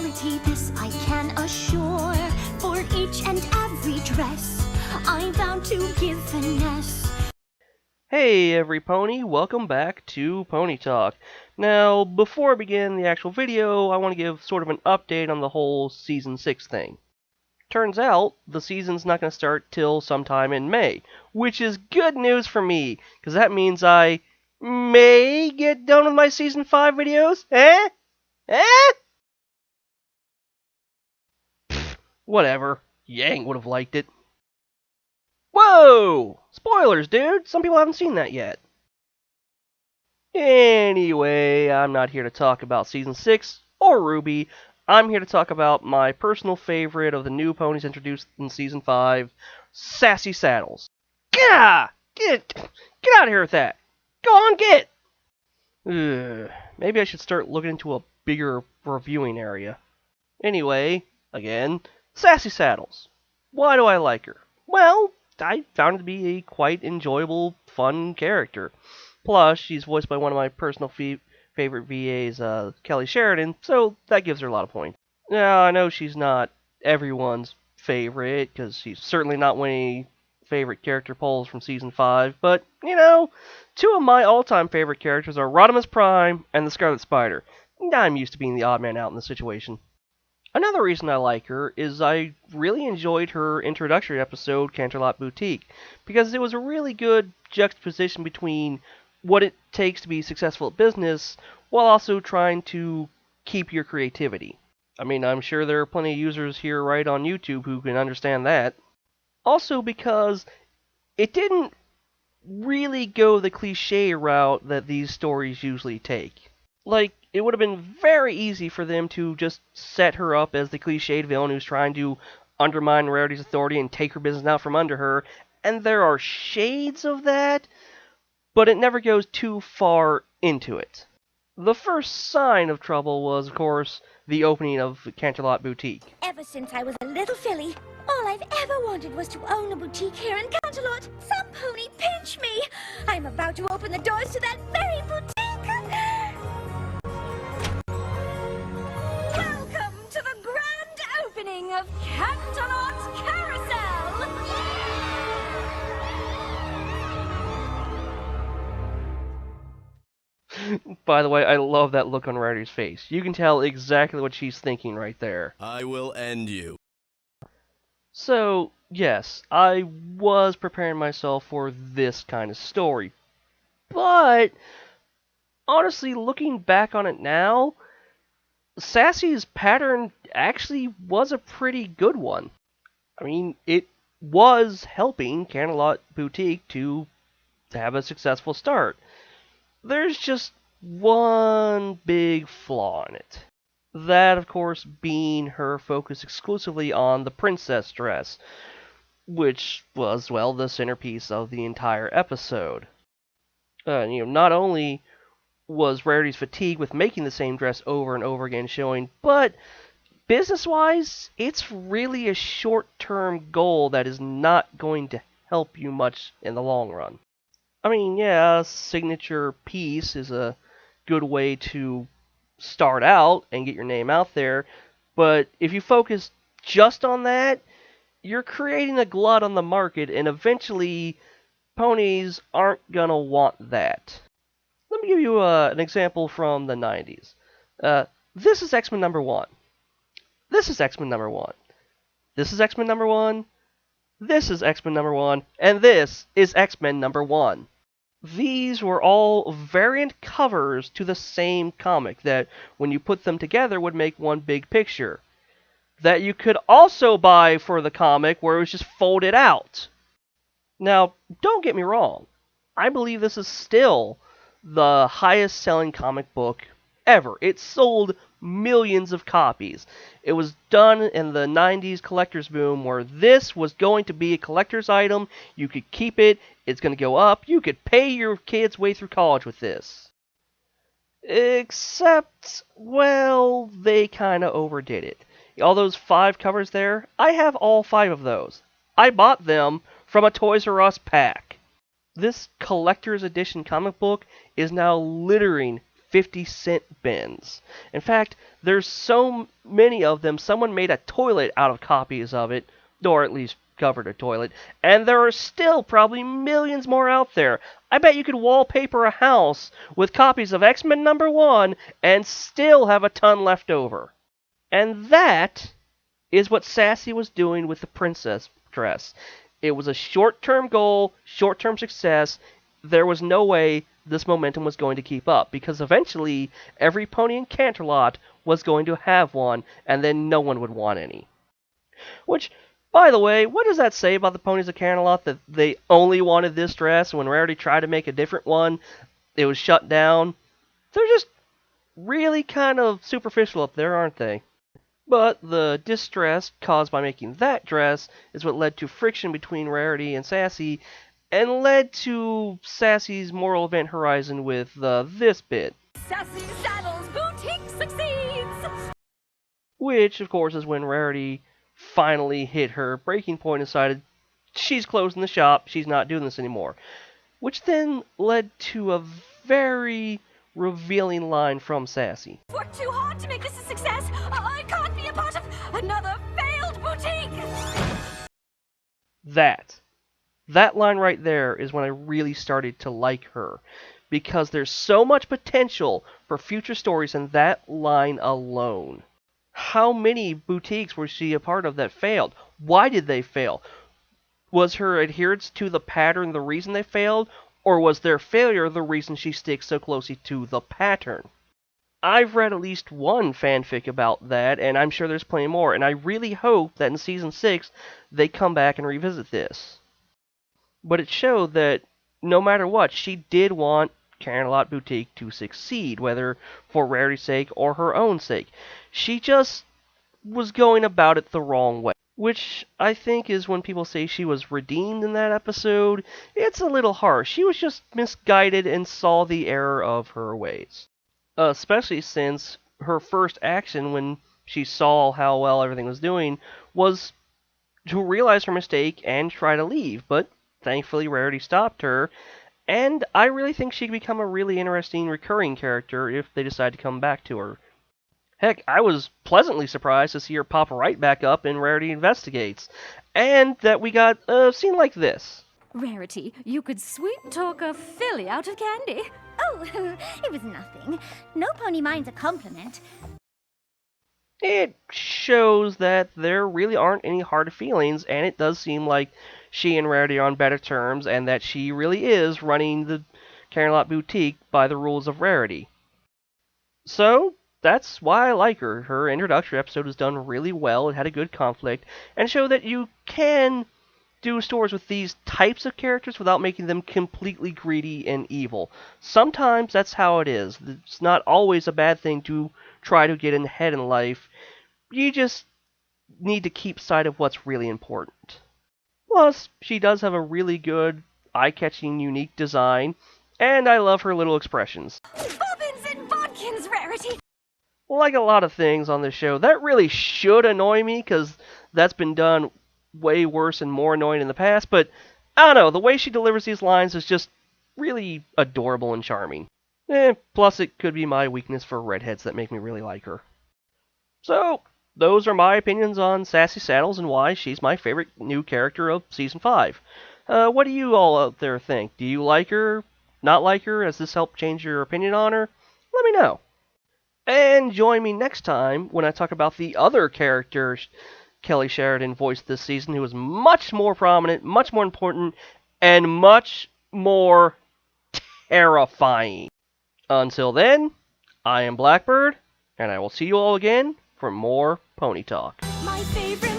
quality, this I can assure. For each and every dress, I'm bound to give finesse. Hey every pony, welcome back to Pony Talk. Now, before I begin the actual video, I want to give sort of an update on the whole Season 6 thing. Turns out, the season's not going to start till sometime in May, which is good news for me, because that means I may get done with my Season 5 videos? Eh? Pfft, whatever. Yang would have liked it. Whoa! Spoilers, dude! Some people haven't seen that yet. Anyway, I'm not here to talk about Season 6 or Ruby. I'm here to talk about my personal favorite of the new ponies introduced in Season 5, Sassy Saddles. Gah! Get out of here with that! Go on, get! Maybe I should start looking into a bigger reviewing area. Anyway, again, Sassy Saddles. Why do I like her? Well, I found her to be a quite enjoyable, fun character. Plus, she's voiced by one of my personal favorite VAs, Kelly Sheridan, so that gives her a lot of points. Now, I know she's not everyone's favorite, because she's certainly not winning favorite character polls from Season 5, but, you know, two of my all-time favorite characters are Rodimus Prime and the Scarlet Spider. I'm used to being the odd man out in this situation. Another reason I like her is I really enjoyed her introductory episode, Canterlot Boutique, because it was a really good juxtaposition between what it takes to be successful at business while also trying to keep your creativity. I mean, I'm sure there are plenty of users here right on YouTube who can understand that. Also because it didn't really go the cliche route that these stories usually take. Like, it would have been very easy for them to just set her up as the cliched villain who's trying to undermine Rarity's authority and take her business out from under her, and there are shades of that, but it never goes too far into it. The first sign of trouble was, of course, the opening of Canterlot Boutique. Ever since I was a little filly, all I've ever wanted was to own a boutique here in Canterlot. Some pony pinch me! I'm about to open the doors to that very boutique! Welcome to the grand opening of Canterlot Carousel! By the way, I love that look on Rarity's face. You can tell exactly what she's thinking right there. I will end you. So, yes, I was preparing myself for this kind of story. But, honestly, looking back on it now, Sassy's pattern actually was a pretty good one. I mean, it was helping Canterlot Boutique to have a successful start. There's just one big flaw in it. That, of course, being her focus exclusively on the princess dress, which was, well, the centerpiece of the entire episode. Not only was Rarity's fatigue with making the same dress over and over again showing, but business-wise, it's really a short-term goal that is not going to help you much in the long run. I mean, yeah, a signature piece is a good way to start out and get your name out there, but if you focus just on that, you're creating a glut on the market, and eventually ponies aren't gonna want that. Let me give you an example from the 90s. This is X-Men number 1. This is X-Men number 1. This is X-Men number 1. This is X-Men number 1. And this is X-Men number 1. These were all variant covers to the same comic that, when you put them together, would make one big picture. That you could also buy for the comic where it was just folded out. Now, don't get me wrong. I believe this is still the highest selling comic book ever. It sold millions of copies. It was done in the 90s collector's boom where this was going to be a collector's item. You could keep it. It's going to go up. You could pay your kids' way through college with this. Except, well, they kind of overdid it. All those 5 covers there, I have all 5 of those. I bought them from a Toys R Us pack. This collector's edition comic book is now littering 50-cent bins. In fact, there's so many of them, someone made a toilet out of copies of it, or at least covered a toilet, and there are still probably millions more out there. I bet you could wallpaper a house with copies of X-Men #1 and still have a ton left over. And that is what Sassy was doing with the princess dress. It was a short-term goal, short-term success. There was no way this momentum was going to keep up, because eventually every pony in Canterlot was going to have one, and then no one would want any. Which, by the way, what does that say about the ponies of Canterlot, that they only wanted this dress, and when Rarity tried to make a different one, it was shut down? They're just really kind of superficial up there, aren't they? But the distress caused by making that dress is what led to friction between Rarity and Sassy, and led to Sassy's moral event horizon with this bit. Sassy Saddles boutique succeeds! Which, of course, is when Rarity finally hit her breaking point and decided she's closing the shop, she's not doing this anymore. Which then led to a very revealing line from Sassy. Worked too hard to make this a success! I can't be a part of another failed boutique! That line right there is when I really started to like her, because there's so much potential for future stories in that line alone. How many boutiques was she a part of that failed? Why did they fail? Was her adherence to the pattern the reason they failed, or was their failure the reason she sticks so closely to the pattern? I've read at least one fanfic about that, and I'm sure there's plenty more, and I really hope that in Season 6 they come back and revisit this. But it showed that no matter what, she did want Canterlot Boutique to succeed, whether for Rarity's sake or her own sake. She just was going about it the wrong way. Which I think is when people say she was redeemed in that episode, it's a little harsh. She was just misguided and saw the error of her ways. Especially since her first action when she saw how well everything was doing was to realize her mistake and try to leave, but thankfully Rarity stopped her, and I really think she could become a really interesting recurring character if they decide to come back to her. Heck, I was pleasantly surprised to see her pop right back up in Rarity Investigates, and that we got a scene like this. Rarity, you could sweet talk a filly out of candy. Oh, it was nothing. No pony minds a compliment. It shows that there really aren't any hard feelings, and it does seem like she and Rarity are on better terms, and that she really is running the Canterlot Boutique by the rules of Rarity. So, that's why I like her. Her introductory episode was done really well, it had a good conflict, and showed that you can do stories with these types of characters without making them completely greedy and evil. Sometimes that's how it is. It's not always a bad thing to try to get ahead in life. You just need to keep sight of what's really important. Plus, she does have a really good, eye-catching, unique design, and I love her little expressions. Bobbins and bodkins, Rarity! Like a lot of things on this show, that really should annoy me, because that's been done way worse and more annoying in the past, but I don't know, the way she delivers these lines is just really adorable and charming. Plus it could be my weakness for redheads that make me really like her. So, those are my opinions on Sassy Saddles and why she's my favorite new character of Season 5. What do you all out there think? Do you like her? Not like her? Has this helped change your opinion on her? Let me know. And join me next time when I talk about the other character Kelly Sheridan voiced this season, who was much more prominent, much more important, and much more terrifying. Until then, I am Blackbird, and I will see you all again for more Pony Talk. My favorite